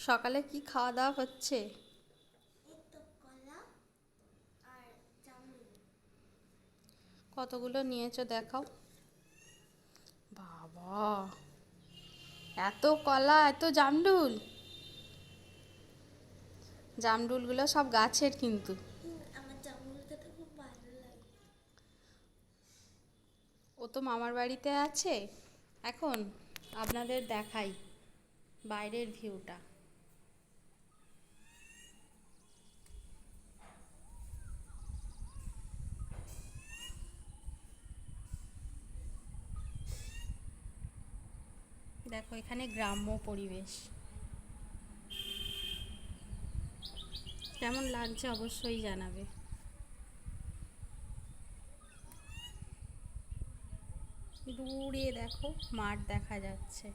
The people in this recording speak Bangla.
সকালে কি খাওয়া দাওয়া হচ্ছে? এই তো কলা আর জামরুল। কতগুলো নিয়েছো দেখাও। বাবা, এত কলা, এত জামরুল! জামরুলগুলো সব গাছের কিন্তু। আমার জামরুল খেতে খুব ভালো লাগে। ও তো মামার বাড়িতে আছে এখন। আপনাদের দেখাই বাইরের ভিউটা। দেখো এখানে গ্রাম্য পরিবেশ। কেমন লাগছে অবশ্যই জানাবে। দূরে দেখো মাঠ দেখা যাচ্ছে।